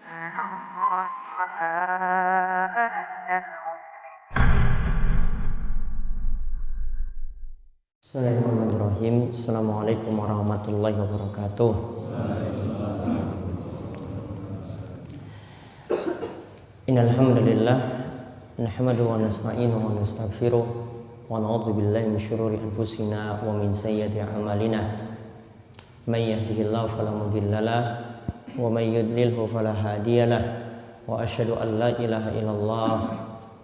Bismillahirrahmanirrahim. Assalamualaikum warahmatullahi wabarakatuh. Innal hamdalillah nahmaduhu wa nasta'inuhu wa nastaghfiruh wa na'udzu billahi min syururi anfusina wa min sayyiati a'malina. May yahdihillahu fala mudhillalah wa may yudlilhu fala hadiyalah. Wa asyhadu an la ilaha illallah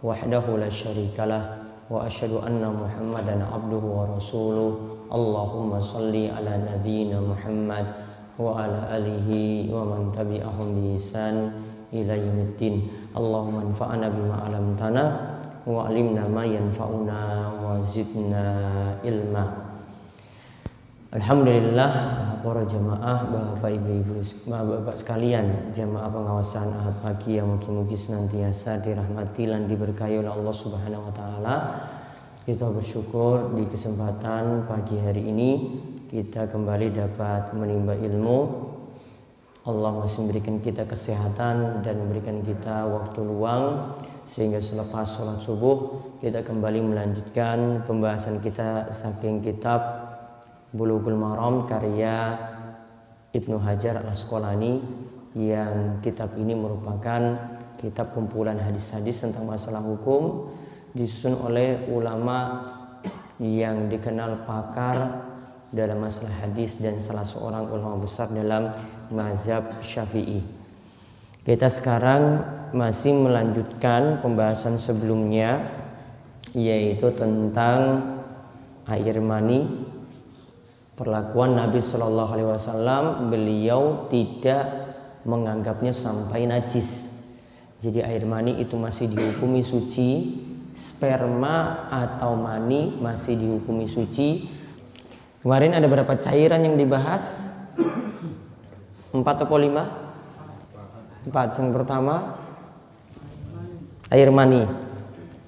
wahdahu la syarikalah wa asyhadu anna Muhammadan abduhu wa rasuluh. Allahumma salli ala nabiyyina Muhammad wa ala alihi wa man tabi'ahum bi ihsan ila yaumiddin. Allahumma anfa'na bima 'allamtana wa 'allimna ma yanfa'una wa zidna ilma. Alhamdulillah para jamaah, Bapak Ibu sekalian, jamaah pengawasan Ahad Pagi yang mugi-mugi senantiasa dirahmati dan diberkahi oleh Allah Subhanahu wa taala. Kita bersyukur di kesempatan pagi hari ini kita kembali dapat menimba ilmu. Allah masih memberikan kita kesehatan dan memberikan kita waktu luang sehingga selepas sholat subuh kita kembali melanjutkan pembahasan kita saking kitab Bulughul Maram karya Ibnu Hajar Al-Asqalani, yang kitab ini merupakan kitab kumpulan hadis-hadis tentang masalah hukum disusun oleh ulama yang dikenal pakar dalam masalah hadis dan salah seorang ulama besar dalam mazhab Syafi'i. Kita sekarang masih melanjutkan pembahasan sebelumnya, yaitu tentang air mani. Perlakuan Nabi Shallallahu Alaihi Wasallam, beliau tidak menganggapnya sampai najis. Jadi air mani itu masih dihukumi suci, sperma atau mani masih dihukumi suci. Kemarin ada berapa cairan yang dibahas? 4 atau 5? 4. Yang pertama air mani.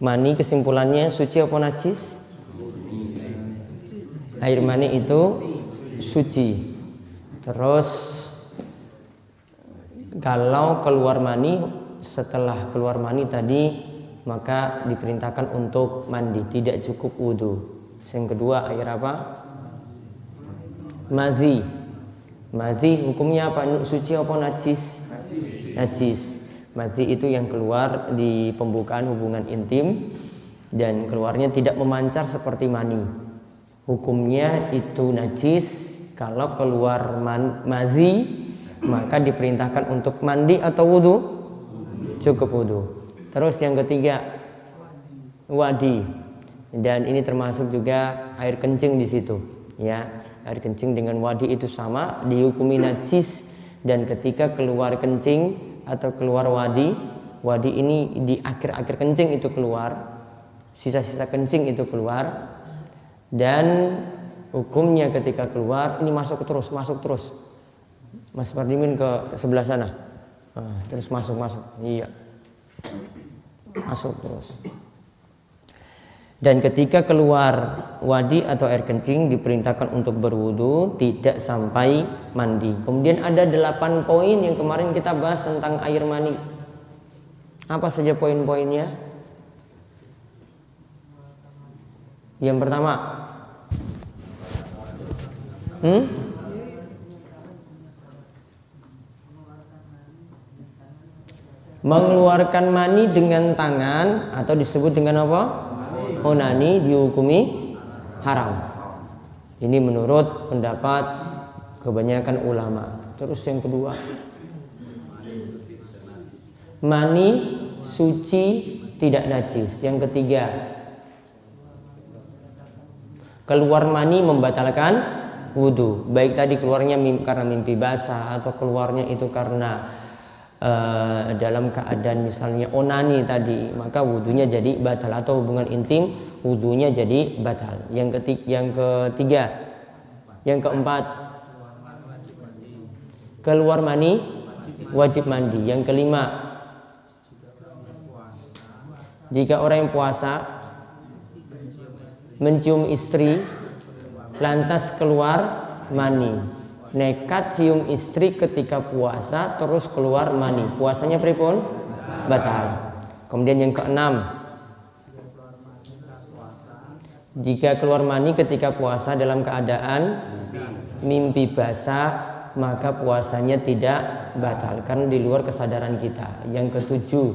Mani kesimpulannya suci atau najis? Air mani itu suci. Terus kalau keluar mani, setelah keluar mani tadi maka diperintahkan untuk mandi, tidak cukup wudhu. Yang kedua air apa? Madhi. Madhi hukumnya apa? Suci apa najis? Najis. Madhi itu yang keluar di pembukaan hubungan intim dan keluarnya tidak memancar seperti mani. Hukumnya itu najis. Kalau keluar madhi maka diperintahkan untuk mandi atau wudhu? Cukup wudhu. Terus yang ketiga wadi, dan ini termasuk juga air kencing di situ, ya. Air kencing dengan wadi itu sama, dihukumi najis. Dan ketika keluar kencing atau keluar wadi ini di akhir-akhir kencing itu keluar, sisa-sisa kencing itu keluar. Dan hukumnya ketika keluar ini masuk terus. Mas Pardimin ke sebelah sana. Terus masuk. Iya. Masuk terus. Dan ketika keluar wadi atau air kencing diperintahkan untuk berwudu, tidak sampai mandi. Kemudian ada 8 poin yang kemarin kita bahas tentang air mani. Apa saja poin-poinnya? Yang pertama, mengeluarkan mani dengan tangan atau disebut dengan apa? Onani, dihukumi haram. Ini menurut pendapat kebanyakan ulama. Terus yang kedua, mani suci tidak najis. Yang ketiga, keluar mani membatalkan wudhu. Baik tadi keluarnya karena mimpi basah atau keluarnya itu karena dalam keadaan misalnya onani tadi, maka wudhunya jadi batal, atau hubungan intim wudhunya jadi batal. Yang ketiga, yang keempat, keluar mani wajib mandi. Yang kelima, jika orang yang puasa mencium istri lantas keluar mani, nekat cium istri ketika puasa terus keluar mani, puasanya pripun? Batal. Kemudian yang keenam, jika keluar mani ketika puasa dalam keadaan mimpi basah, maka puasanya tidak batal karena di luar kesadaran kita. Yang ketujuh,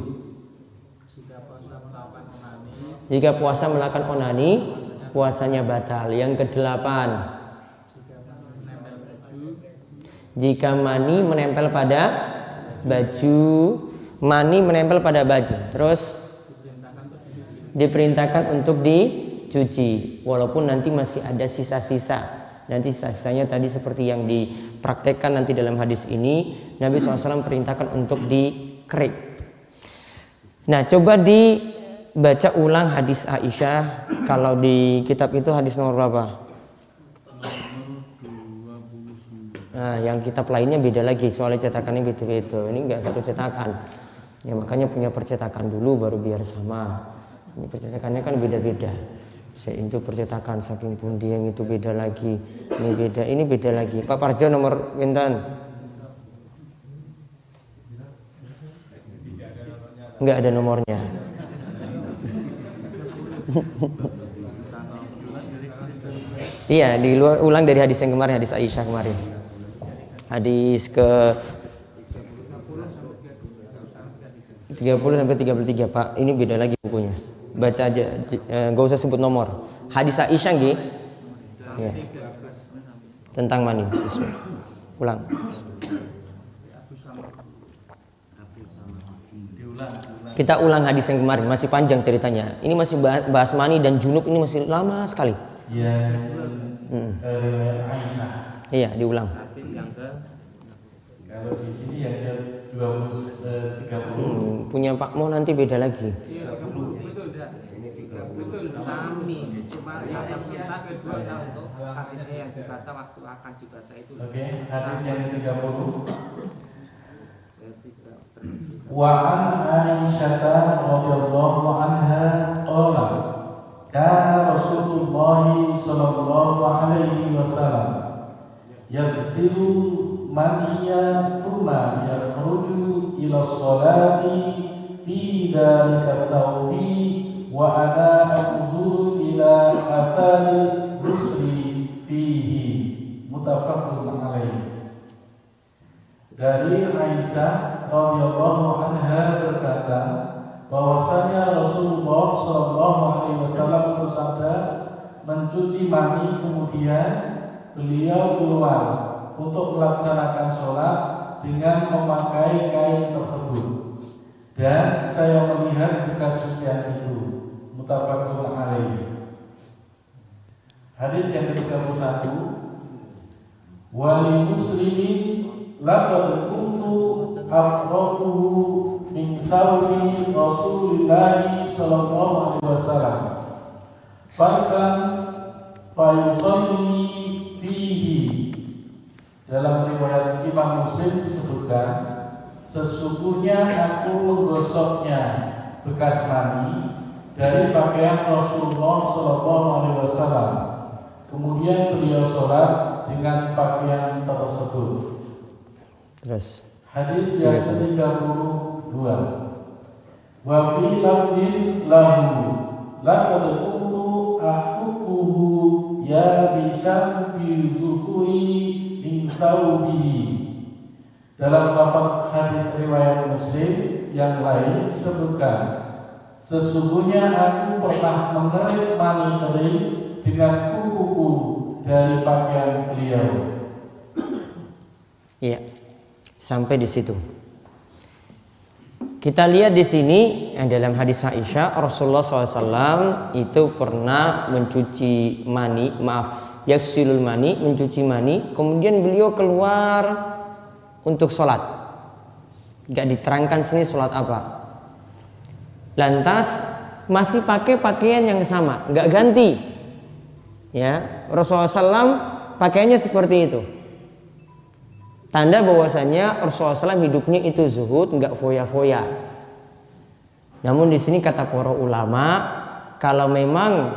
jika puasa melakukan onani, puasanya batal. Yang kedelapan, jika mani menempel pada baju, terus diperintahkan untuk dicuci, walaupun nanti masih ada sisa-sisa. Nanti sisa-sisanya tadi seperti yang dipraktekkan nanti dalam hadis ini, Nabi SAW perintahkan untuk dikerik. Nah, coba dibaca ulang hadis Aisyah. Kalau di kitab itu hadis nomor berapa? Nah, yang kitab lainnya beda lagi, soalnya cetakannya beda-beda. Ini enggak satu cetakan. Ya makanya punya percetakan dulu baru biar sama. Ini percetakannya kan beda-beda. Saya itu percetakan saking pundi yang itu beda lagi. Ini beda lagi. Pak Parjo nomor pinten? Enggak ada nomornya. Iya, di luar ulang dari hadis yang kemarin, hadis Aisyah kemarin. Hadis ke 30 sampai 33, Pak. Ini beda lagi bukunya. Baca aja, enggak usah sebut nomor. Hadis Aisyah nggih. Ya. Tentang mani. Bismillah. Ulang. Kita ulang hadis yang kemarin, masih panjang ceritanya. Ini masih bahas mani dan junub, ini masih lama sekali. Iya. Aisyah. Iya, diulang. Kalau di sini yang ke 30. Punya Pak Mo nanti beda lagi. Sami, cuma yang kita kedua untuk hadisnya yang dibaca waktu akan dibaca itu. Oke, hadis yang ke-30. Wa an Aisyah radhiyallahu anha qala kana Rasulullah sallallahu alaihi wasallam yaghsilu maniya thumma yakhruju ila sholati fi dhalika tawfi wa ana anzuru ila athari rusli fihi muttafaqun alaih. Dari Aisyah radhiyallahu anha berkata bahwasanya Rasulullah sallallahu alaihi wasallam bersabda, mencuci mani kemudian beliau keluar untuk melaksanakan sholat dengan memakai kain tersebut, dan saya melihat bekas cucian itu. Muttafaqun alaih. Hadis yang ke-31, wali muslimin laqad kuntu afraquhu min thawbi Rasulillah sallallahu alaihi wasallam fakan fayusalli fihi. Dalam riwayat Imam Muslim disebutkan, sesungguhnya aku menggosoknya bekas mani dari pakaian Rasulullah sallallahu alaihi wasallam, kemudian beliau sholat dengan pakaian tersebut. Terus hadis yang ke-32, wa fi lafdin lahu laqad kuntu ahquhu ya bisyam fi zufuri min thawbihi. Dalam lafaz hadis riwayat Muslim yang lain disebutkan, sesungguhnya aku pernah mengerik mani kering dengan kuku dari pakaian beliau. iya. Sampai di situ. Kita lihat di sini dalam hadis Aisyah, Rasulullah SAW itu pernah mencuci mani, yaksilul mani, mencuci mani, kemudian beliau keluar untuk sholat. Gak diterangkan sini sholat apa. Lantas masih pakai pakaian yang sama, gak ganti. Ya, Rasulullah SAW pakaiannya seperti itu. Tanda bahwasanya Rasulullah SAW hidupnya itu zuhud, nggak foya-foya. Namun di sini kata para ulama, kalau memang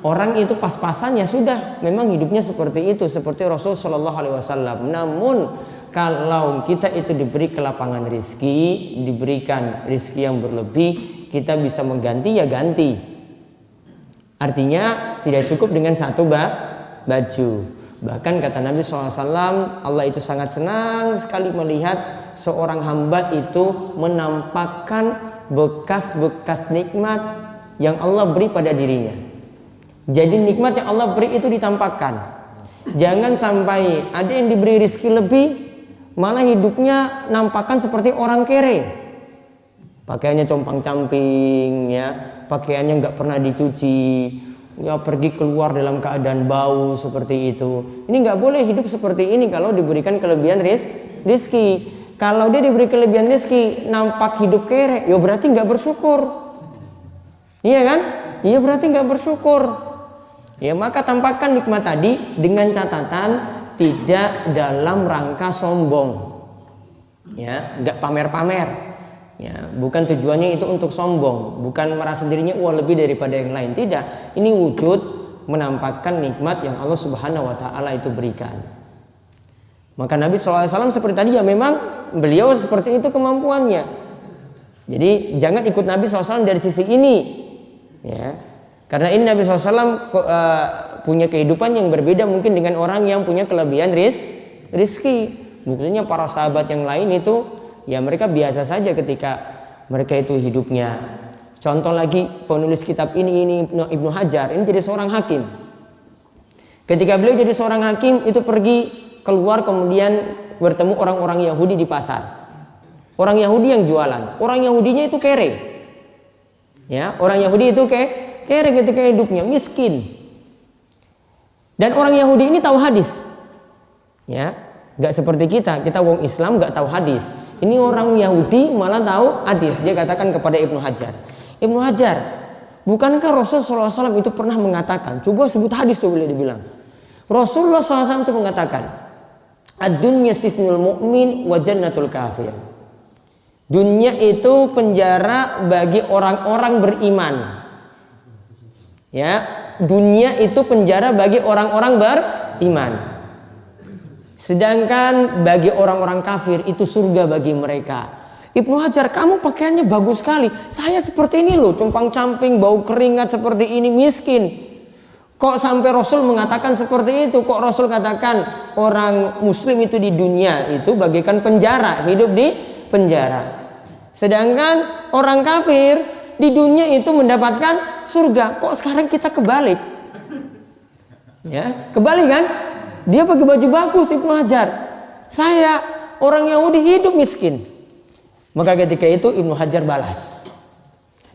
orang itu pas-pasan ya sudah, memang hidupnya seperti itu, seperti Rasul Shallallahu Alaihi Wasallam. Namun kalau kita itu diberi kelapangan rizki, diberikan rizki yang berlebih, kita bisa mengganti ya ganti. Artinya tidak cukup dengan satu baju. Bahkan kata Nabi SAW, Allah itu sangat senang sekali melihat seorang hamba itu menampakkan bekas-bekas nikmat yang Allah beri pada dirinya. Jadi nikmat yang Allah beri itu ditampakkan. Jangan sampai ada yang diberi rezeki lebih, malah hidupnya nampakkan seperti orang kere. Pakaiannya compang-camping, ya, pakaiannya nggak pernah dicuci, ya, pergi keluar dalam keadaan bau seperti itu. Ini nggak boleh hidup seperti ini kalau diberikan kelebihan rezeki. Kalau dia diberi kelebihan rezeki, nampak hidup kere, ya berarti nggak bersyukur. Iya kan? Iya berarti nggak bersyukur. Ya maka tampakkan nikmat tadi dengan catatan tidak dalam rangka sombong. Ya, nggak pamer-pamer. Ya, bukan tujuannya itu untuk sombong, bukan merasa dirinya wah lebih daripada yang lain. Tidak. Ini wujud menampakkan nikmat yang Allah Subhanahu wa taala itu berikan. Maka Nabi SAW seperti tadi ya memang beliau seperti itu kemampuannya. Jadi jangan ikut Nabi SAW dari sisi ini. Ya. Karena ini Nabi SAW punya kehidupan yang berbeda mungkin dengan orang yang punya kelebihan rizki. Buktinya para sahabat yang lain itu ya mereka biasa saja ketika mereka itu hidupnya. Contoh lagi penulis kitab ini Ibnu Hajar, ini jadi seorang hakim. Ketika beliau jadi seorang hakim itu pergi keluar kemudian bertemu orang-orang Yahudi di pasar. Orang Yahudi yang jualan, orang Yahudinya itu kere. Ya, orang Yahudi itu kere ketika hidupnya, miskin. Dan orang Yahudi ini tahu hadis. Ya, nggak seperti kita wong Islam nggak tahu hadis. Ini orang Yahudi malah tahu hadis. Dia katakan kepada Ibnu Hajar, Ibnu Hajar, bukankah Rasulullah SAW itu pernah mengatakan, coba sebut hadis tuh, boleh dibilang. Rasulullah SAW itu mengatakan, ad-dunya sijnul mu'min wa jannatul kafir. Dunia itu penjara bagi orang-orang beriman. Ya, dunia itu penjara bagi orang-orang beriman. Sedangkan bagi orang-orang kafir itu surga bagi mereka. Ibnu Hajar, kamu pakaiannya bagus sekali. Saya seperti ini loh, compang-camping, bau keringat seperti ini, miskin. Kok sampai Rasul mengatakan seperti itu? Kok Rasul katakan orang muslim itu di dunia itu bagaikan penjara, hidup di penjara. Sedangkan orang kafir di dunia itu mendapatkan surga. Kok sekarang kita kebalik? Ya, kebalik kan? Dia pakai baju bagus Ibnu Hajar. Saya orang Yahudi hidup miskin. Maka ketika itu Ibnu Hajar balas,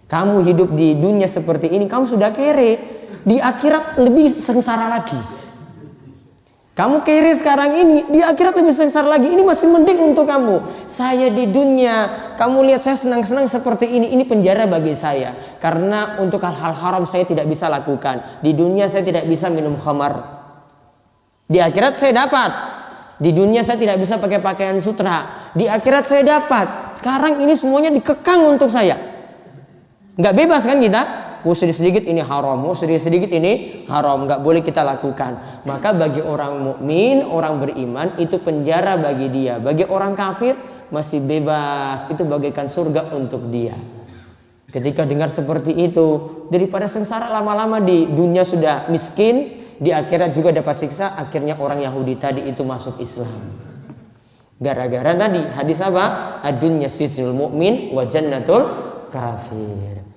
kamu hidup di dunia seperti ini, kamu sudah kere. Di akhirat lebih sengsara lagi. Kamu kere sekarang ini, di akhirat lebih sengsara lagi. Ini masih mending untuk kamu. Saya di dunia, kamu lihat saya senang-senang seperti ini penjara bagi saya. Karena untuk hal-hal haram saya tidak bisa lakukan. Di dunia saya tidak bisa minum khamar. Di akhirat saya dapat. Di dunia saya tidak bisa pakai pakaian sutra. Di akhirat saya dapat. Sekarang ini semuanya dikekang untuk saya. Nggak bebas kan kita? Sedikit-sedikit ini haram, sedikit-sedikit ini haram, nggak boleh kita lakukan. Maka bagi orang mukmin, orang beriman itu penjara bagi dia. Bagi orang kafir masih bebas, itu bagaikan surga untuk dia. Ketika dengar seperti itu, daripada sengsara lama-lama di dunia sudah miskin, di akhirat juga dapat siksa, akhirnya orang Yahudi tadi itu masuk Islam. Gara-gara tadi hadis apa? Ad-dunya sijnul mu'min wa jannatul kafir.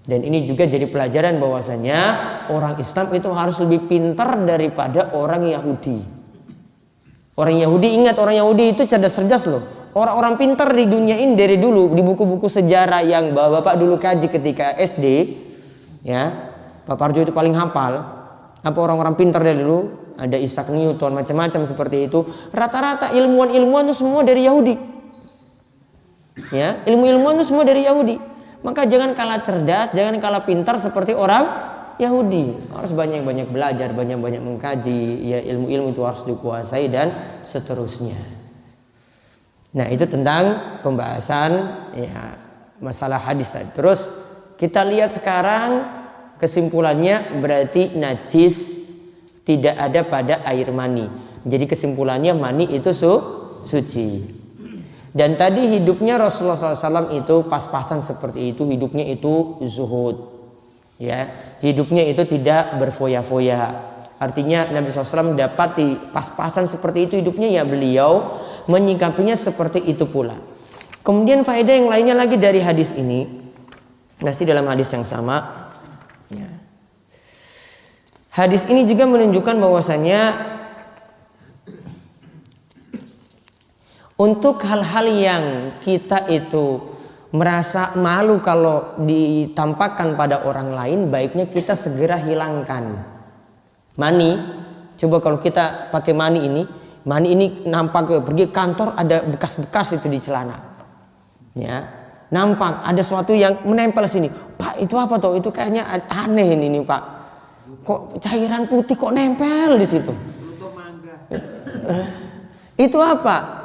Dan ini juga jadi pelajaran bahwasanya orang Islam itu harus lebih pintar daripada orang Yahudi. Orang Yahudi, ingat orang Yahudi itu cerdas-cerdas loh. Orang-orang pintar di dunia ini dari dulu, di buku-buku sejarah yang bapak dulu kaji ketika SD, ya, Pak Parjo itu paling hafal. Apa orang-orang pintar dari dulu? Ada Isaac Newton, macam-macam seperti itu. Rata-rata ilmuwan-ilmuwan itu semua dari Yahudi. Ya, ilmu-ilmuwan itu semua dari Yahudi. Maka jangan kalah cerdas, jangan kalah pintar seperti orang Yahudi. Harus banyak-banyak belajar, banyak-banyak mengkaji. Ya, ilmu-ilmu itu harus dikuasai dan seterusnya. Nah, itu tentang pembahasan ya masalah hadis tadi. Terus kita lihat sekarang Kesimpulannya berarti najis tidak ada pada air mani. Jadi kesimpulannya mani itu suci. Dan tadi hidupnya Rasulullah SAW itu pas-pasan seperti itu, hidupnya itu zuhud. Ya, hidupnya itu tidak berfoya-foya. Artinya Nabi SAW mendapati pas-pasan seperti itu hidupnya, ya beliau menyikapinya seperti itu pula. Kemudian faedah yang lainnya lagi dari hadis ini, masih dalam hadis yang sama. Ya. Hadis ini juga menunjukkan bahwasanya untuk hal-hal yang kita itu merasa malu kalau ditampakkan pada orang lain, baiknya kita segera hilangkan. Mani, coba kalau kita pakai mani ini nampak pergi kantor ada bekas-bekas itu di celana. Ya, nampak ada sesuatu yang menempel sini. Pak, itu apa toh? Itu kayaknya aneh ini Pak. Kok cairan putih kok nempel di situ? Itu apa?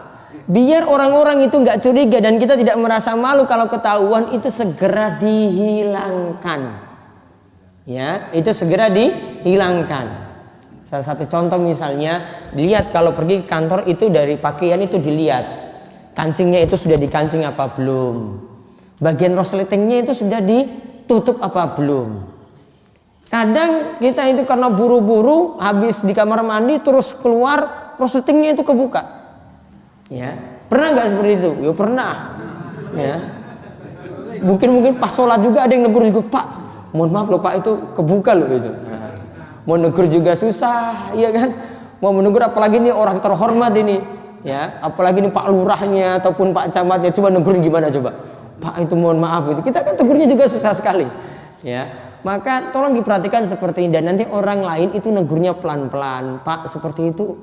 Biar orang-orang itu nggak curiga dan kita tidak merasa malu kalau ketahuan, itu segera dihilangkan. Ya, itu segera dihilangkan. Salah satu contoh misalnya, lihat kalau pergi ke kantor itu dari pakaian itu dilihat. Kancingnya itu sudah dikancing apa belum? Bagian resletingnya itu sudah ditutup apa belum? Kadang kita itu karena buru-buru habis di kamar mandi terus keluar resletingnya itu kebuka. Ya, pernah nggak seperti itu? Ya pernah. Ya, mungkin pas sholat juga ada yang negur juga, Pak, mohon maaf loh Pak, itu kebuka loh itu. Mau negur juga susah, ya kan? Mau menegur apalagi ini orang terhormat ini, ya, apalagi ini Pak Lurahnya ataupun Pak Camatnya, coba negur gimana coba? Pak, itu mohon maaf itu. Kita kan tegurnya juga susah sekali, ya. Maka tolong diperhatikan seperti ini, dan nanti orang lain itu negurnya pelan-pelan. Pak, seperti itu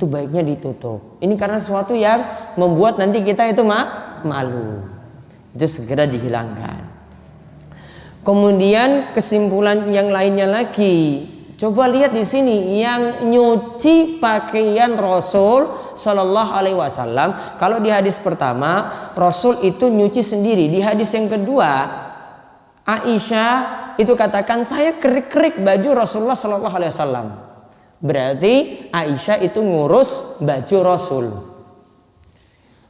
baiknya ditutup. Ini karena sesuatu yang membuat nanti kita itu malu. Itu segera dihilangkan. Kemudian kesimpulan yang lainnya lagi, coba lihat di sini yang nyuci pakaian Rasul Shallallahu Alaihi Wasallam. Kalau di hadis pertama Rasul itu nyuci sendiri. Di hadis yang kedua Aisyah itu katakan, saya kerik-kerik baju Rasulullah Shallallahu Alaihi Wasallam. Berarti Aisyah itu ngurus baju Rasul.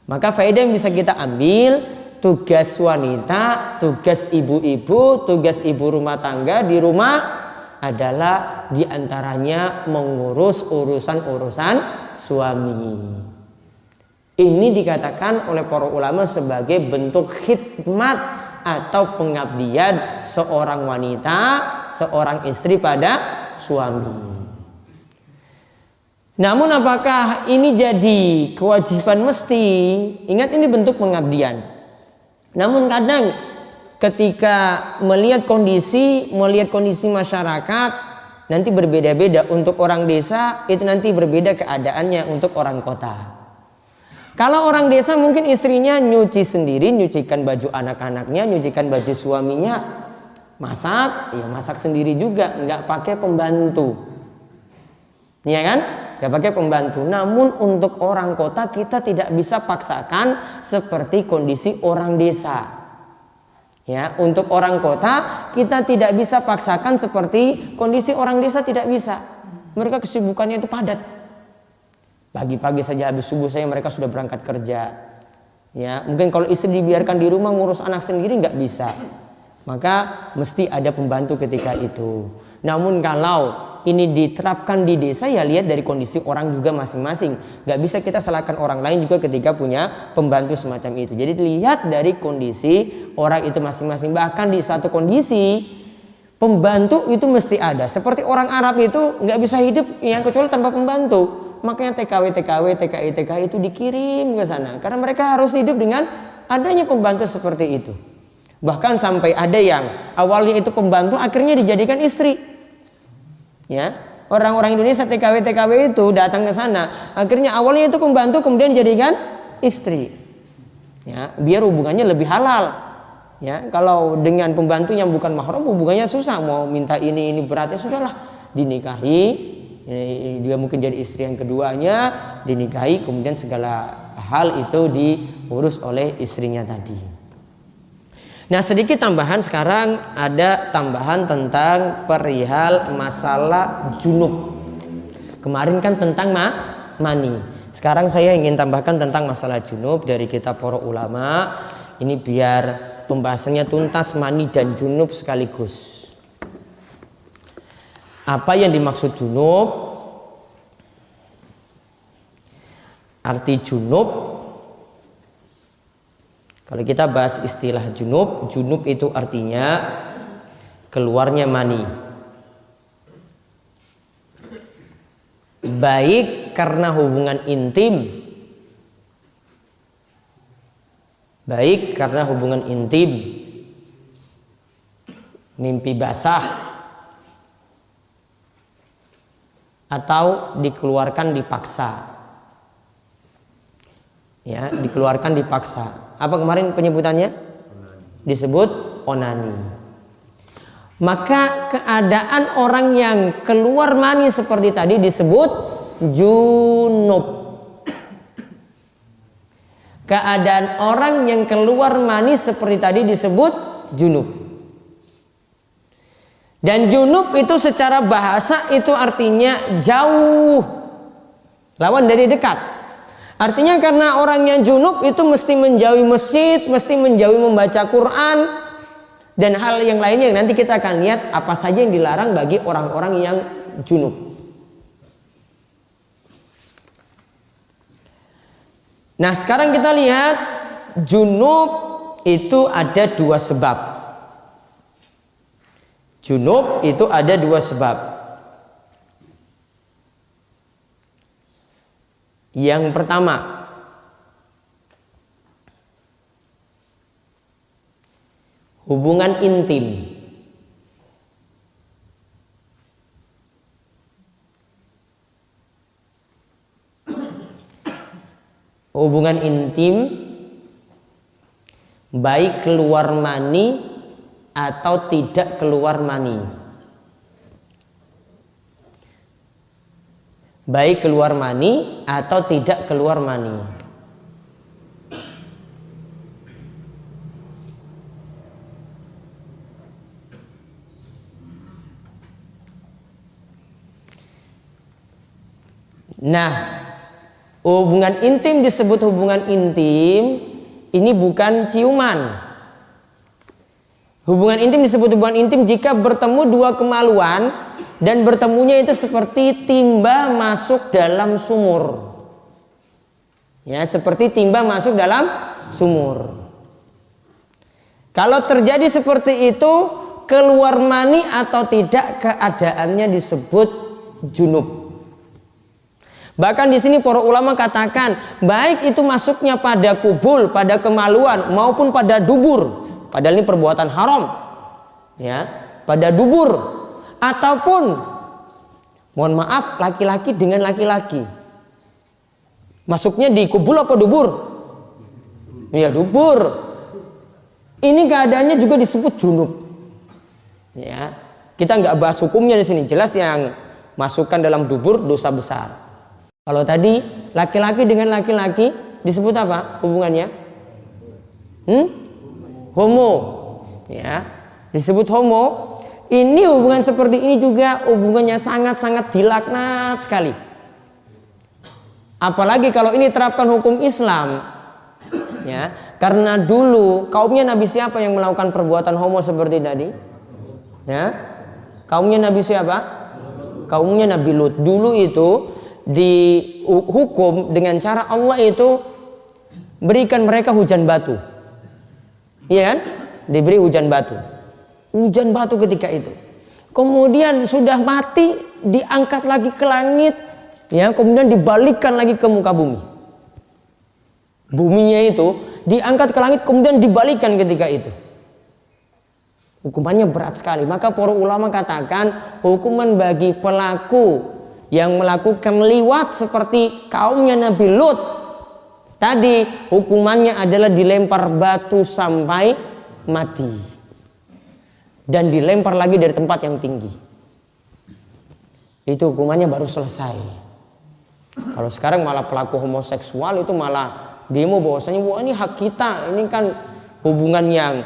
Maka faedah yang bisa kita ambil, tugas wanita, tugas ibu-ibu, tugas ibu rumah tangga di rumah adalah diantaranya mengurus urusan-urusan suami. Ini dikatakan oleh para ulama sebagai bentuk khidmat atau pengabdian seorang wanita, seorang istri pada suami. Namun apakah ini jadi kewajiban mesti? Ingat, ini bentuk pengabdian. Namun kadang ketika melihat kondisi masyarakat nanti berbeda-beda. Untuk orang desa itu nanti berbeda keadaannya untuk orang kota. Kalau orang desa mungkin istrinya nyuci sendiri, nyucikan baju anak-anaknya, nyucikan baju suaminya, masak, ya masak sendiri juga, nggak pakai pembantu, ya kan? Nggak pakai pembantu. Namun untuk orang kota kita tidak bisa paksakan seperti kondisi orang desa. Ya, untuk orang kota kita tidak bisa paksakan seperti kondisi orang desa, tidak bisa. Mereka kesibukannya itu padat. Pagi-pagi saja habis subuh saya mereka sudah berangkat kerja. Ya, mungkin kalau istri dibiarkan di rumah ngurus anak sendiri nggak bisa. Maka mesti ada pembantu ketika itu. Namun kalau ini diterapkan di desa, ya lihat dari kondisi orang juga masing-masing. Nggak bisa kita salahkan orang lain juga ketika punya pembantu semacam itu. Jadi lihat dari kondisi orang itu masing-masing. Bahkan di suatu kondisi pembantu itu mesti ada. Seperti orang Arab itu nggak bisa hidup yang kecuali tanpa pembantu. Makanya TKW, TKI itu dikirim ke sana. Karena mereka harus hidup dengan adanya pembantu seperti itu. Bahkan sampai ada yang awalnya itu pembantu akhirnya dijadikan istri. Ya, orang-orang Indonesia TKW itu datang ke sana. Akhirnya awalnya itu pembantu kemudian dijadikan istri. Ya, biar hubungannya lebih halal. Ya, kalau dengan pembantu yang bukan mahram hubungannya susah. Mau minta ini beratnya sudahlah, dinikahi. Dia mungkin jadi istri yang keduanya, dinikahi, kemudian segala hal itu diurus oleh istrinya tadi. Nah, sedikit tambahan, sekarang ada tambahan tentang perihal masalah junub. Kemarin kan tentang mani. Sekarang saya ingin tambahkan tentang masalah junub dari kitab para ulama. Ini biar pembahasannya tuntas, mani dan junub sekaligus. Apa yang dimaksud junub? Arti junub, kalau kita bahas istilah junub, junub itu artinya keluarnya mani. Baik karena hubungan intim, baik karena hubungan intim, mimpi basah, atau dikeluarkan dipaksa. Ya, dikeluarkan dipaksa. Apa kemarin penyebutannya? Disebut onani. Maka keadaan orang yang keluar mani seperti tadi disebut junub. Keadaan orang yang keluar mani seperti tadi disebut junub. Dan junub itu secara bahasa itu artinya jauh, lawan dari dekat. Artinya karena orang yang junub itu mesti menjauhi masjid, mesti menjauhi membaca Quran, dan hal yang lainnya. Nanti kita akan lihat apa saja yang dilarang bagi orang-orang yang junub. Nah, sekarang kita lihat junub itu ada dua sebab. Junub itu ada dua sebab. Yang pertama, hubungan intim. Hubungan intim baik keluar mani atau tidak keluar mani. Baik keluar mani atau tidak keluar mani. Nah, hubungan intim disebut hubungan intim, ini bukan ciuman. Hubungan intim disebut hubungan intim jika bertemu dua kemaluan dan bertemunya itu seperti timba masuk dalam sumur. Ya, seperti timba masuk dalam sumur. Kalau terjadi seperti itu, keluar mani atau tidak, keadaannya disebut junub. Bahkan di sini para ulama katakan, baik itu masuknya pada kubul, pada kemaluan maupun pada dubur. Padahal ini perbuatan haram. Ya, pada dubur ataupun mohon maaf laki-laki dengan laki-laki. Masuknya di kubul apa dubur? Ya, dubur. Ini keadaannya juga disebut junub. Ya, kita nggak bahas hukumnya di sini. Jelas yang masukkan dalam dubur dosa besar. Kalau tadi laki-laki dengan laki-laki disebut apa hubungannya? Homo. Ya, disebut homo. Ini hubungan seperti ini juga hubungannya sangat-sangat dilaknat sekali. Apalagi kalau ini terapkan hukum Islam. Ya, karena dulu kaumnya Nabi siapa yang melakukan perbuatan homo seperti tadi? Ya, kaumnya Nabi siapa? Kaumnya Nabi Lut. Dulu itu dihukum dengan cara Allah itu berikan mereka hujan batu. Iya kan? Diberi hujan batu. Hujan batu ketika itu. Kemudian sudah mati diangkat lagi ke langit, ya, kemudian dibalikkan lagi ke muka bumi. Buminya itu diangkat ke langit kemudian dibalikkan ketika itu. Hukumannya berat sekali. Maka para ulama katakan hukuman bagi pelaku yang melakukan liwat seperti kaumnya Nabi Lut tadi, hukumannya adalah dilempar batu sampai mati dan dilempar lagi dari tempat yang tinggi. Itu hukumannya baru selesai. Kalau sekarang malah pelaku homoseksual itu malah demo bahwasanya wah ini hak kita, ini kan hubungan yang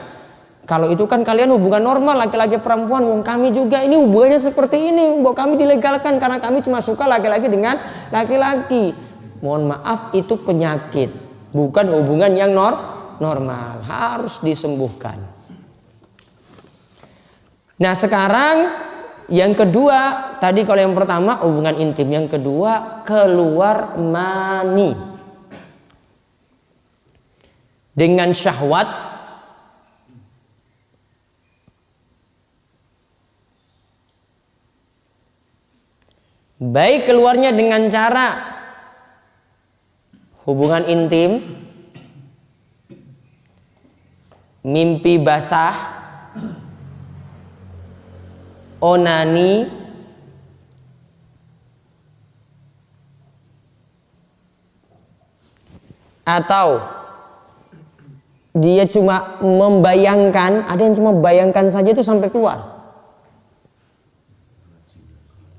Kalau itu kan kalian hubungan normal laki-laki perempuan, wong kami juga ini hubungannya seperti ini, mbok kami dilegalkan karena kami cuma suka laki-laki dengan laki-laki. Mohon maaf, itu penyakit, bukan hubungan yang normal, harus disembuhkan. Nah sekarang yang kedua, tadi kalau yang pertama hubungan intim, yang kedua keluar mani dengan syahwat, baik keluarnya dengan cara hubungan intim, mimpi basah, onani, atau dia cuma membayangkan, ada yang cuma bayangkan saja itu sampai keluar,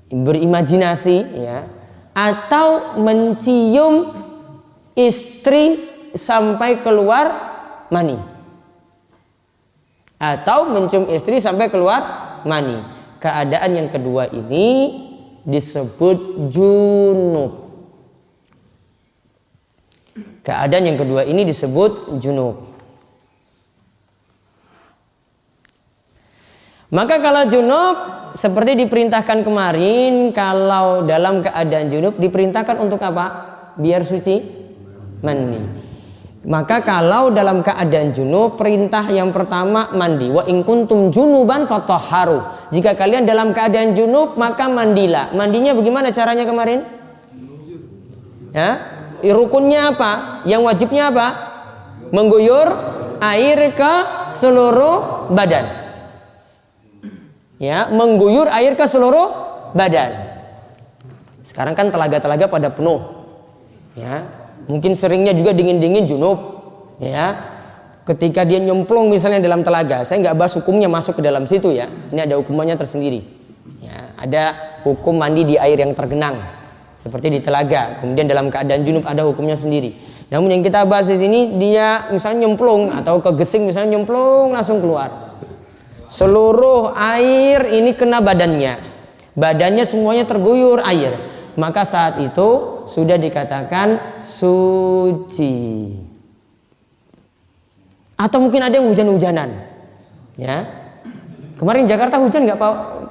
berimajinasi, ya, atau mencium istri sampai keluar mani, atau mencium istri sampai keluar mani. Keadaan yang kedua ini disebut junub. Keadaan yang kedua ini disebut junub. Maka kalau junub seperti diperintahkan kemarin, kalau dalam keadaan junub diperintahkan untuk apa? Biar suci mandi. Maka kalau dalam keadaan junub, perintah yang pertama mandi. Wa in kuntum junuban fatahharu. Jika kalian dalam keadaan junub, maka mandilah. Mandinya bagaimana caranya kemarin? Ya, rukunnya apa? Yang wajibnya apa? Mengguyur air ke seluruh badan. Ya, mengguyur air ke seluruh badan. Sekarang kan telaga-telaga pada penuh. Ya, mungkin seringnya juga dingin-dingin junub. Ya, ketika dia nyemplung misalnya dalam telaga, saya nggak bahas hukumnya masuk ke dalam situ ya. Ini ada hukumannya tersendiri. Ya, ada hukum mandi di air yang tergenang seperti di telaga. Kemudian dalam keadaan junub ada hukumnya sendiri. Namun yang kita bahas di sini, dia misalnya nyemplung atau kegesing misalnya nyemplung langsung keluar. Seluruh air ini kena badannya, badannya semuanya terguyur air, maka saat itu sudah dikatakan suci. Atau mungkin ada yang hujan-hujanan, ya. Kemarin Jakarta hujan nggak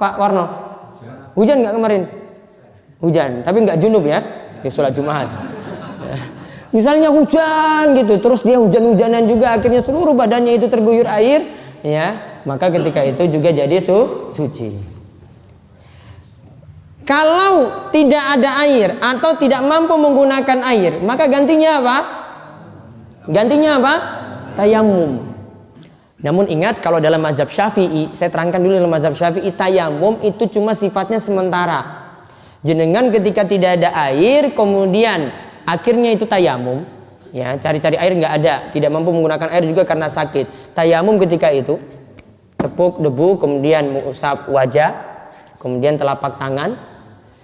Pak Warno? Hujan nggak kemarin? Hujan, tapi nggak junub ya? Ya sholat Jumat. Misalnya hujan gitu, terus dia hujan-hujanan juga, akhirnya seluruh badannya itu terguyur air, ya. Maka ketika itu juga jadi suci. Kalau tidak ada air atau tidak mampu menggunakan air, maka gantinya apa? Gantinya apa? Tayamum. Namun ingat, kalau dalam mazhab Syafi'i, saya terangkan dulu dalam mazhab Syafi'i, tayamum itu cuma sifatnya sementara. Jenengan ketika tidak ada air, kemudian akhirnya itu tayamum, ya, cari-cari air nggak ada, tidak mampu menggunakan air juga karena sakit. Tayamum ketika itu tepuk debu, kemudian mengusap wajah, kemudian telapak tangan.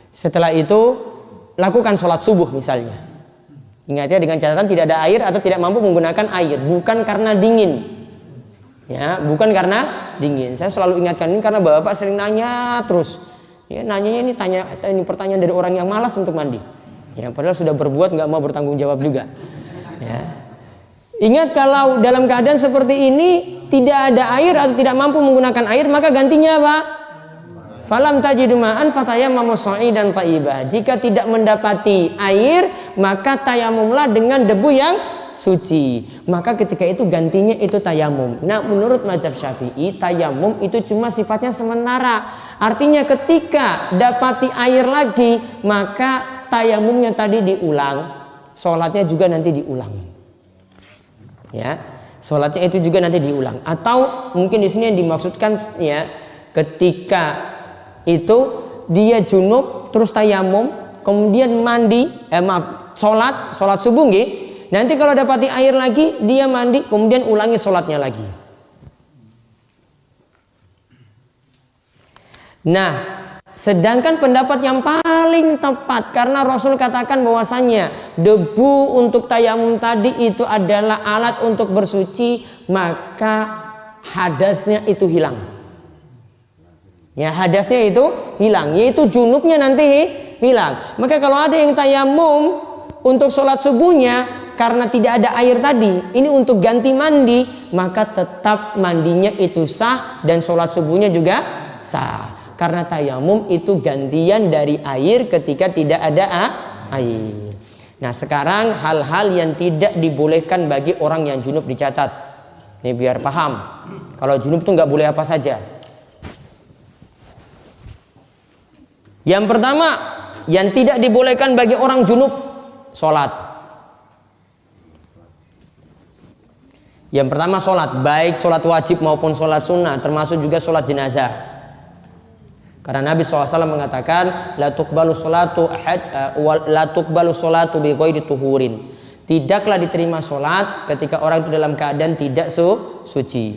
Setelah itu lakukan sholat subuh misalnya. Ingat ya, dengan catatan tidak ada air atau tidak mampu menggunakan air, bukan karena dingin. Ya, bukan karena dingin. Saya selalu ingatkan ini karena Bapak sering nanya terus. Ya, nanyanya ini pertanyaan dari orang yang malas untuk mandi. Ya, padahal sudah berbuat nggak mau bertanggung jawab juga. Ya. Ingat, kalau dalam keadaan seperti ini tidak ada air atau tidak mampu menggunakan air, maka gantinya apa? Falam tajidu ma'an fatayammamu sha'idan thayyibah. Jika tidak mendapati air, maka tayamumlah dengan debu yang suci. Maka ketika itu gantinya itu tayamum. Nah, menurut mazhab Syafi'i, tayamum itu cuma sifatnya sementara. Artinya ketika dapati air lagi, maka tayamumnya tadi diulang, sholatnya juga nanti diulang. Ya, sholatnya itu juga nanti diulang. Atau mungkin di sini yang dimaksudkan, ya, ketika itu dia junub terus tayamum, kemudian mandi, sholat subuh nggih. Nanti kalau dapati air lagi dia mandi, kemudian ulangi sholatnya lagi. Nah, sedangkan pendapat yang paling tepat, karena Rasul katakan bahwasanya debu untuk tayamum tadi itu adalah alat untuk bersuci, maka hadasnya itu hilang. Ya, hadasnya itu hilang, yaitu junubnya nanti hilang. Maka kalau ada yang tayamum untuk sholat subuhnya karena tidak ada air tadi, ini untuk ganti mandi, maka tetap mandinya itu sah dan sholat subuhnya juga sah. Karena tayamum itu gantian dari air ketika tidak ada air. Nah, sekarang hal-hal yang tidak dibolehkan bagi orang yang junub dicatat. Ini biar paham. Kalau junub itu nggak boleh apa saja. Yang pertama, yang tidak dibolehkan bagi orang junub, sholat. Yang pertama sholat, baik sholat wajib maupun sholat sunnah, termasuk juga sholat jenazah. Karena Nabi SAW mengatakan, la tuqbalu sholatu bi ghairi tuhurin. Tidaklah diterima sholat ketika orang itu dalam keadaan tidak suci.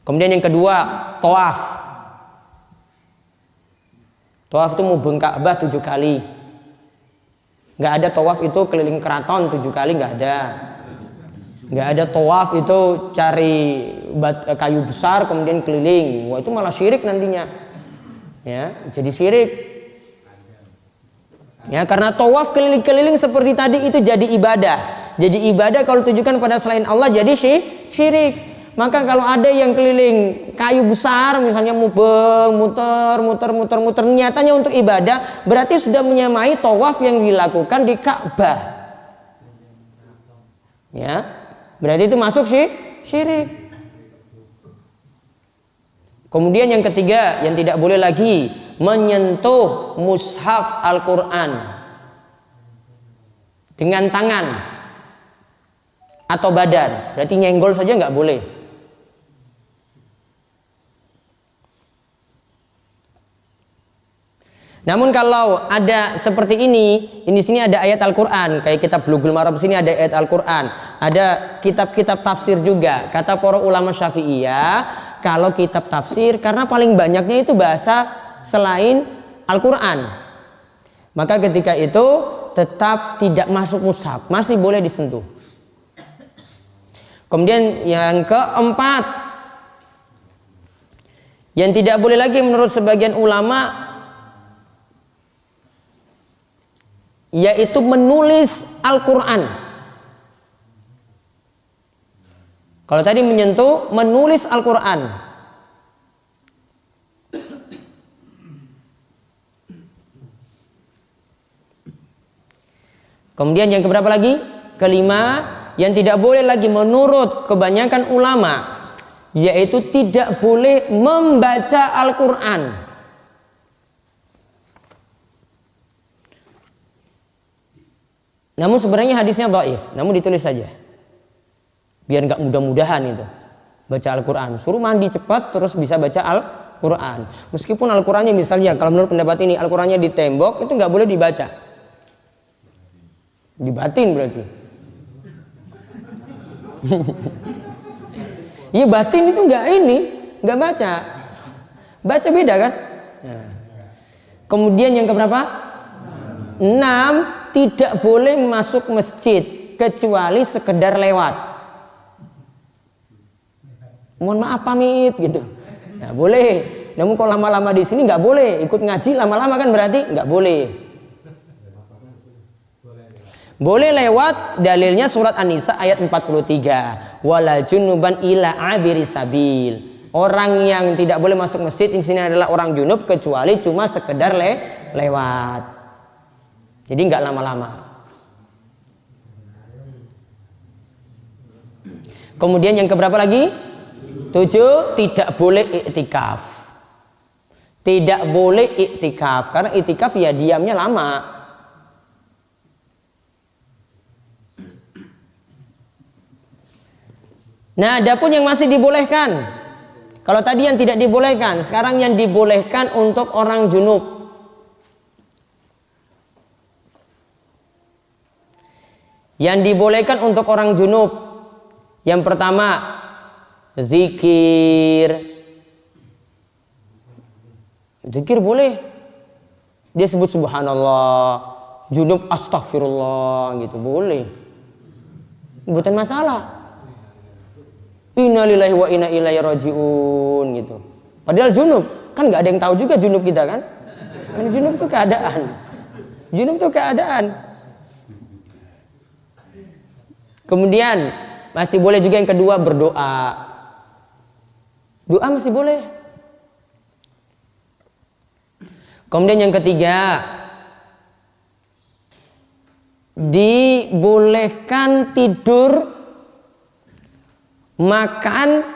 Kemudian yang kedua, tawaf. Tawaf itu mau Ka'bah 7 kali. Nggak ada tawaf itu keliling keraton 7 kali, nggak ada. Nggak ada tawaf itu cari kayu besar kemudian keliling. Wah, itu malah syirik nantinya. Ya, jadi syirik. Ya, karena tawaf keliling-keliling seperti tadi itu jadi ibadah. Jadi ibadah kalau tujukan pada selain Allah jadi syirik. Maka kalau ada yang keliling kayu besar misalnya mubeng, muter, nyatanya untuk ibadah, berarti sudah menyamai tawaf yang dilakukan di Ka'bah. Ya, berarti itu masuk syirik. Kemudian yang ketiga, yang tidak boleh lagi menyentuh mushaf Al-Quran dengan tangan atau badan. Berarti nyenggol saja nggak boleh. Namun kalau ada seperti ini di sini ada ayat Al-Quran, kayak kitab Bulughul Maram sini ada ayat Al-Quran, ada kitab-kitab tafsir juga. Kata para ulama Syafi'iyah, kalau kitab tafsir karena paling banyaknya itu bahasa selain Al-Quran, maka ketika itu tetap tidak masuk mushaf, masih boleh disentuh. Kemudian yang keempat, yang tidak boleh lagi menurut sebagian ulama, yaitu menulis Al-Quran. Kalau tadi menyentuh, menulis Al-Quran. Kemudian yang keberapa lagi? Kelima, yang tidak boleh lagi menurut kebanyakan ulama, yaitu tidak boleh membaca Al-Quran. Namun sebenarnya hadisnya dhaif, namun ditulis saja. Biar nggak mudah-mudahan itu baca Al-Quran. Suruh mandi cepat terus bisa baca Al-Quran. Meskipun Al-Qurannya misalnya, kalau menurut pendapat ini Al-Qurannya di tembok, itu nggak boleh dibaca. Dibatin berarti. Iya, batin itu nggak baca. Baca beda kan? Nah. Kemudian yang keberapa? 6. Tidak boleh masuk masjid kecuali sekedar lewat. Mohon maaf pamit gitu. Nah, boleh. Namun kalau lama-lama di sini nggak boleh. Ikut ngaji lama-lama kan berarti nggak boleh. Boleh lewat, dalilnya surat An-Nisa ayat 43. Wala junuban ila abiri sabil. Orang yang tidak boleh masuk masjid di sini adalah orang junub kecuali cuma sekedar lewat. Jadi nggak lama-lama. Kemudian yang keberapa lagi? 7, tidak boleh iktikaf. Tidak boleh iktikaf karena iktikaf ya diamnya lama. Nah, adapun yang masih dibolehkan. Kalau tadi yang tidak dibolehkan, sekarang yang dibolehkan untuk orang junub. Yang dibolehkan untuk orang junub, yang pertama zikir. Zikir boleh. Dia sebut subhanallah, junub astaghfirullah gitu boleh. Bukan masalah. Innalillahi wa inna ilaihi rajiun gitu. Padahal junub, kan nggak ada yang tahu juga junub kita kan? Junub itu keadaan. Junub itu keadaan. Kemudian masih boleh juga yang kedua berdoa. Doa masih boleh. Kemudian yang ketiga, dibolehkan tidur, makan,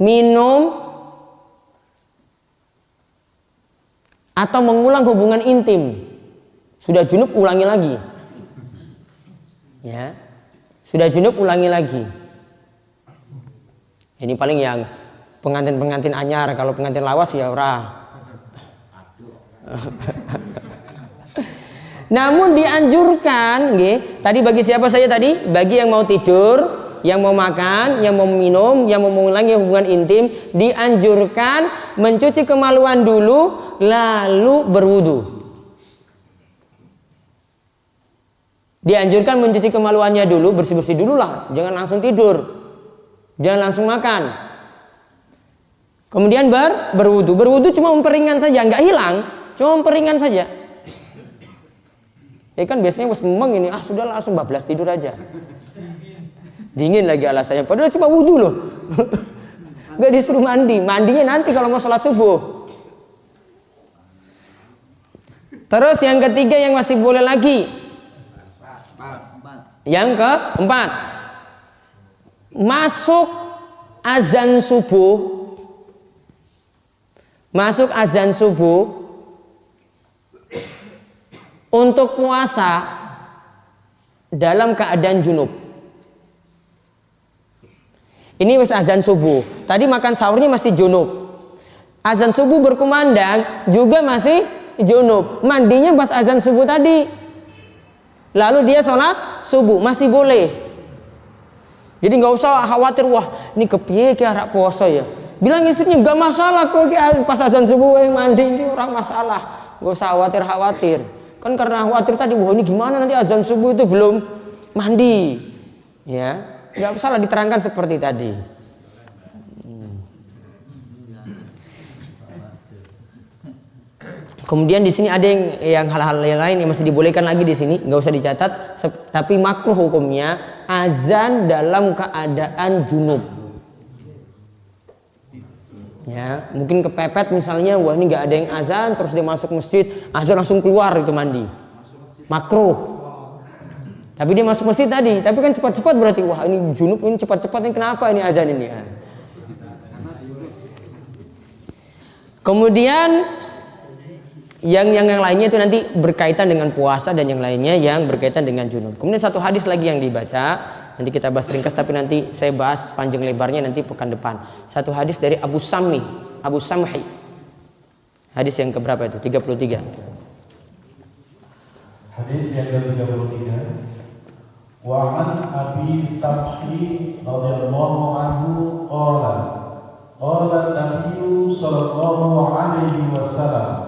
minum, atau mengulang hubungan intim. Sudah junub ulangi lagi. Ya. Sudah junub ulangi lagi. Ini paling yang pengantin-pengantin anyar, kalau pengantin lawas ya ora. Namun dianjurkan, tadi bagi siapa saja tadi? Bagi yang mau tidur, yang mau makan, yang mau minum, yang mau mengulangi hubungan intim, dianjurkan mencuci kemaluan dulu, lalu berwudu. Dianjurkan mencuci kemaluannya dulu, bersih-bersih dulu lah, jangan langsung tidur, jangan langsung makan. Kemudian berwudu. Berwudu cuma memperingan saja, nggak hilang, cuma memperingan saja. Ya kan biasanya pas memang ini, sudah langsung bablas tidur aja. Dingin lagi alasannya, padahal cuma wudu loh. Nggak disuruh mandi, mandinya nanti kalau mau sholat subuh. Terus yang ketiga yang masih boleh lagi, yang keempat, masuk azan subuh. Masuk azan subuh untuk puasa dalam keadaan junub. Ini wis azan subuh. Tadi makan sahurnya masih junub. Azan subuh berkumandang juga masih junub. Mandinya pas azan subuh tadi. Lalu dia sholat subuh masih boleh. Jadi nggak usah khawatir, wah ini kepiye ki arek puasa ya. Bilang istrinya nggak masalah kok pas azan subuh mandi, ini orang masalah, nggak usah khawatir. Kan karena khawatir tadi, wah ini gimana nanti azan subuh itu belum mandi, ya nggak salah diterangkan seperti tadi. Kemudian di sini ada yang hal-hal yang lain yang masih dibolehkan lagi di sini, nggak usah dicatat, tapi makruh hukumnya azan dalam keadaan junub. Ya, mungkin kepepet misalnya, wah ini nggak ada yang azan, terus dia masuk masjid, azan langsung keluar itu mandi, makruh. Tapi dia masuk masjid tadi, tapi kan cepat-cepat berarti, wah ini junub, ini cepat-cepat, ini kenapa ini azan ini? Kemudian yang lainnya itu nanti berkaitan dengan puasa dan yang lainnya yang berkaitan dengan junub. Kemudian satu hadis lagi yang dibaca, nanti kita bahas ringkas, tapi nanti saya bahas panjang lebarnya nanti pekan depan. Satu hadis dari Abu Samhi. Hadis yang keberapa itu? 33. Hadis yang ke-33. Wa an Abi Samhi radhiyallahu anhu qala Nabi sallallahu alaihi wasallam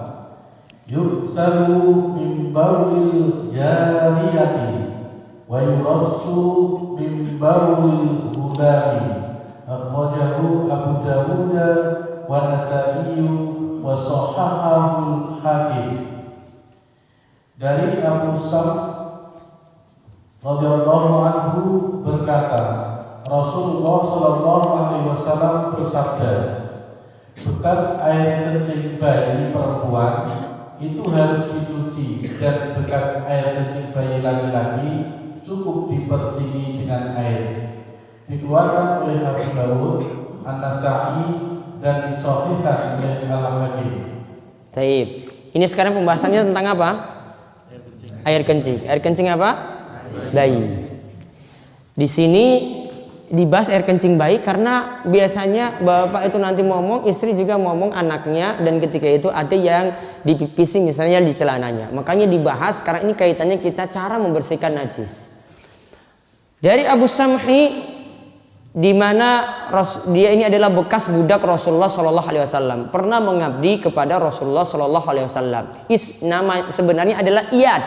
yu'salu min bawlil jariyati wa yurassu min bawlil hudami akhrajahu Abu Dawud wa Nasa'i wa sahahahu Hakim. Dari Abu Sam radhiyallahu anhu berkata, Rasulullah sallallahu alaihi wasallam bersabda, bekas air kencing bayi perempuan itu harus dicuci dan bekas air kencing bayi laki-laki cukup diperciki dengan air. Dikeluarkan oleh Abu Dawud, An-Nasa'i dan disahihkan oleh Al-Hakim. Taib. Ini sekarang pembahasannya tentang apa? Air kencing. Air kencing apa? Bayi. Di sini dibahas air kencing bayi karena biasanya bapak itu nanti ngomong, istri juga ngomong anaknya, dan ketika itu ada yang dipipisi misalnya di celananya. Makanya dibahas karena ini kaitannya kita cara membersihkan najis. Dari Abu Samhi, di mana dia ini adalah bekas budak Rasulullah Shallallahu Alaihi Wasallam, pernah mengabdi kepada Rasulullah Shallallahu Alaihi Wasallam. Nama sebenarnya adalah Iyad.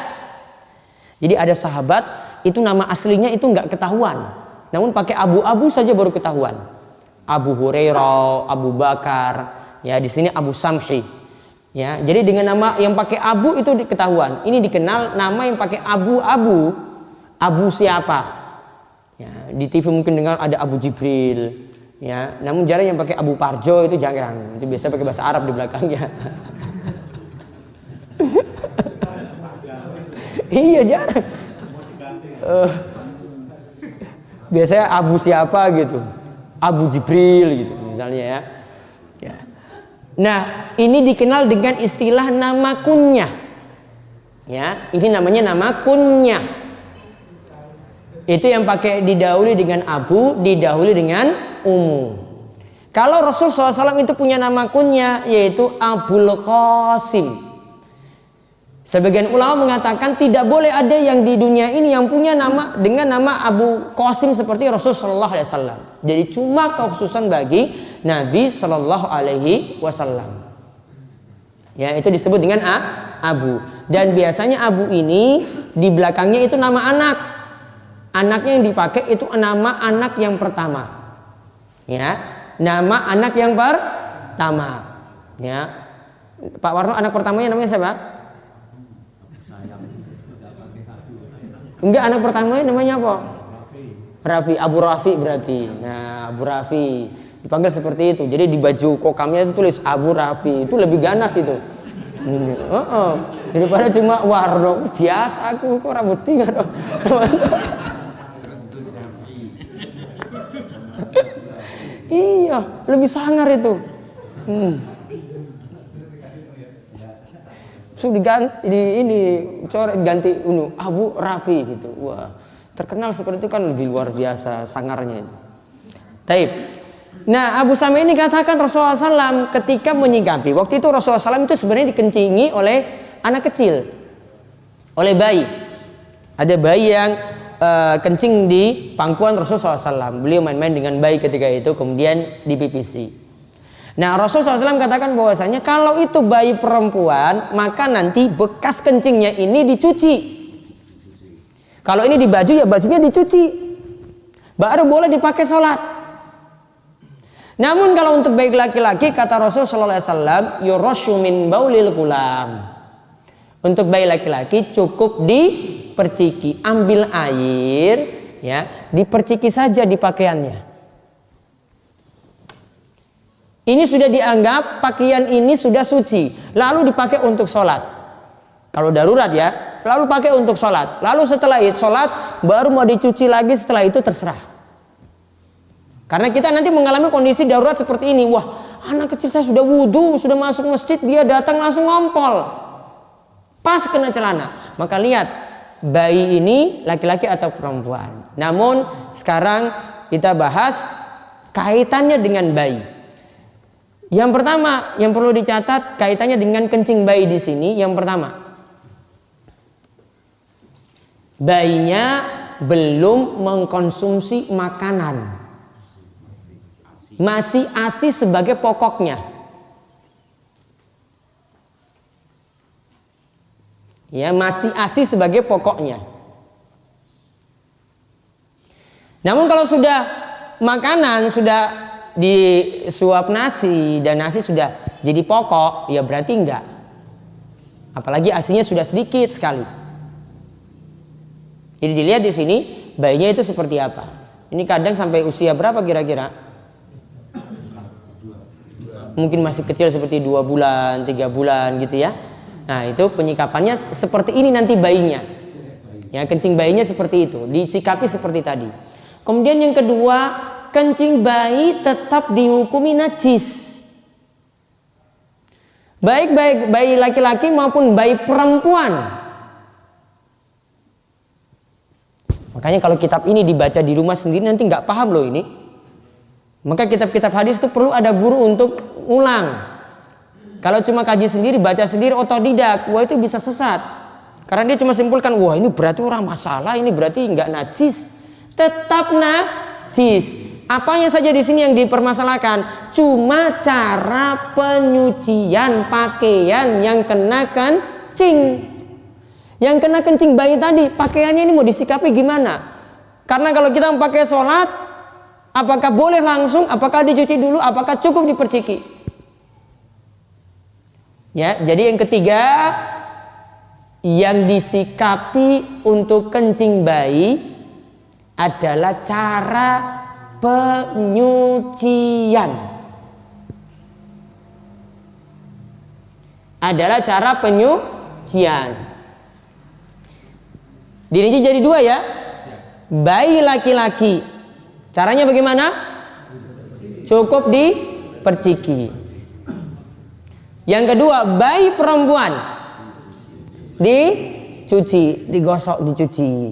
Jadi ada sahabat itu nama aslinya itu nggak ketahuan. namun pakai abu-abu saja baru ketahuan. Abu Hurairah, Abu Bakar, ya di sini Abu Samhi. Ya, jadi dengan nama yang pakai abu itu ketahuan. Ini dikenal nama yang pakai abu-abu. Abu siapa? Ya, di TV mungkin dengar ada Abu Jibril. Ya, namun jarang yang pakai Abu Parjo, itu jarang. Itu biasa pakai bahasa Arab di belakangnya. Iya, jarang. Biasanya Abu siapa gitu, Abu Jibril gitu misalnya ya. Ya. Nah, ini dikenal dengan istilah nama kunyah. Ya, ini namanya nama kunyah. Itu yang pakai didahului dengan Abu, didahului dengan Ummu. Kalau Rasul SAW itu punya nama kunyah yaitu Abul Qasim. Sebagian ulama mengatakan tidak boleh ada yang di dunia ini yang punya nama dengan nama Abu Qasim seperti Rasulullah SAW. Jadi cuma kekhususan bagi Nabi Shallallahu Alaihi Wasallam. Ya, itu disebut dengan Abu. Dan biasanya Abu ini di belakangnya itu nama anak. Anaknya yang dipakai itu nama anak yang pertama. Ya, nama anak yang pertama. Ya, Pak Warno anak pertamanya namanya siapa? Enggak, anak pertamanya namanya apa? Rafi, Abu Rafi berarti. Nah, Abu Rafi dipanggil seperti itu. Jadi di baju kokamnya itu tulis Abu Rafi. Itu lebih ganas itu. Daripada cuma Warno. Biasa aku kok rambut tinggal. Iya, lebih sangar itu. Sudah diganti ini coret ganti Abu Rafi gitu. Wah, terkenal seperti itu kan lebih luar biasa sangarnya itu. Taib. Nah, Abu Samhi ini katakan Rasulullah SAW ketika menyingkapi. Waktu itu Rasulullah SAW itu sebenarnya dikencingi oleh anak kecil, oleh bayi. Ada bayi yang kencing di pangkuan Rasulullah SAW. Beliau main-main dengan bayi ketika itu, kemudian dipipisi. Nah, Rasulullah SAW katakan bahwasanya kalau itu bayi perempuan, maka nanti bekas kencingnya ini dicuci. Kalau ini di baju, ya bajunya dicuci, baru boleh dipakai sholat. Namun kalau untuk bayi laki-laki, kata Rasulullah SAW, yurashu min baulil gulam. Untuk bayi laki-laki cukup diperciki, ambil air, ya, diperciki saja di pakaiannya. Ini sudah dianggap pakaian ini sudah suci, lalu dipakai untuk sholat. Kalau darurat ya, lalu pakai untuk sholat. Lalu setelah itu sholat, baru mau dicuci lagi, setelah itu terserah. Karena kita nanti mengalami kondisi darurat seperti ini. Wah, anak kecil saya sudah wudhu, sudah masuk masjid, dia datang langsung ngompol. Pas kena celana. Maka lihat, bayi ini laki-laki atau perempuan. Namun sekarang kita bahas kaitannya dengan bayi. Yang pertama yang perlu dicatat kaitannya dengan kencing bayi di sini. Yang pertama, bayinya belum mengkonsumsi makanan, masih ASI sebagai pokoknya. Ya, masih ASI sebagai pokoknya. Namun kalau sudah makanan sudah disuap nasi dan nasi sudah jadi pokok, ya berarti enggak. Apalagi asinya sudah sedikit sekali. Jadi dilihat di sini bayinya itu seperti apa. Ini kadang sampai usia berapa kira-kira? Mungkin masih kecil seperti 2 bulan, 3 bulan gitu ya. Nah, itu penyikapannya seperti ini nanti bayinya. Ya, kencing bayinya seperti itu, disikapi seperti tadi. Kemudian yang kedua, kencing bayi tetap dihukumi najis. Baik bayi laki-laki maupun bayi perempuan. Makanya kalau kitab ini dibaca di rumah sendiri nanti nggak paham loh ini. Maka kitab-kitab hadis itu perlu ada guru untuk ulang. Kalau cuma kaji sendiri, baca sendiri otodidak, wah itu bisa sesat. Karena dia cuma simpulkan, wah ini berarti orang masalah, ini berarti nggak najis. Tetap najis. Apanya saja di sini yang dipermasalahkan? Cuma cara penyucian pakaian yang kena kencing. Yang kena kencing bayi tadi, pakaiannya ini mau disikapi gimana? Karena kalau kita memakai sholat, apakah boleh langsung, apakah dicuci dulu, apakah cukup diperciki? Ya, jadi yang ketiga, yang disikapi untuk kencing bayi adalah cara penyucian. Adalah cara penyucian. Dirinci jadi dua ya. Bayi laki-laki, caranya bagaimana? Cukup diperciki. Yang kedua, bayi perempuan dicuci, digosok, dicuci.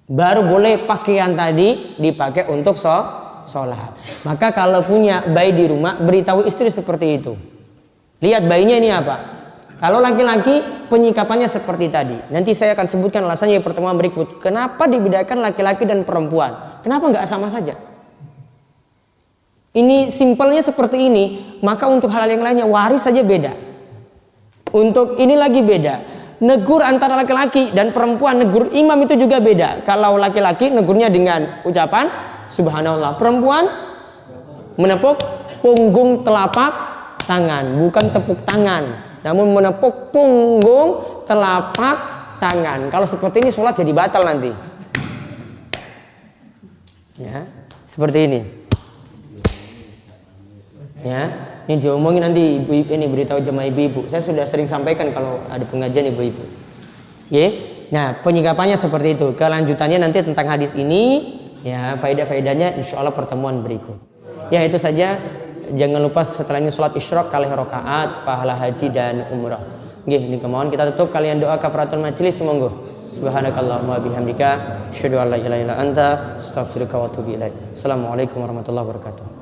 Baru boleh pakaian tadi dipakai untuk sholat. Maka kalau punya bayi di rumah, beritahu istri seperti itu. Lihat bayinya ini apa. Kalau laki-laki, penyikapannya seperti tadi. Nanti saya akan sebutkan alasannya di pertemuan berikut. Kenapa dibedakan laki-laki dan perempuan? Kenapa nggak sama saja? Ini simpelnya seperti ini. Maka untuk hal yang lainnya waris saja beda. Untuk ini lagi beda. Negur antara laki-laki dan perempuan, negur imam itu juga beda. Kalau laki-laki negurnya dengan ucapan subhanallah. Perempuan menepuk punggung telapak tangan, bukan tepuk tangan. Namun menepuk punggung telapak tangan. Kalau seperti ini sholat jadi batal nanti. Ya, seperti ini. Ya, ini diomongin nanti ibu-ibu ini, beritahu jemaah ibu-ibu. Saya sudah sering sampaikan kalau ada pengajian ibu-ibu. Ya, nah penyikapannya seperti itu. Kelanjutannya nanti tentang hadis ini, ya faedah-faedahnya insya Allah pertemuan berikut. Ya itu saja. Jangan lupa setelahnya sholat isyraq kali rakaat, pahala haji dan umrah. Nggih, ini kemauan kita tutup kalian doa kafaratul majelis monggo. Subhanakallahumma bihamdika asyhadu an la ilaha illa anta astaghfiruka wa atubu ilaik. Assalamualaikum warahmatullahi wabarakatuh.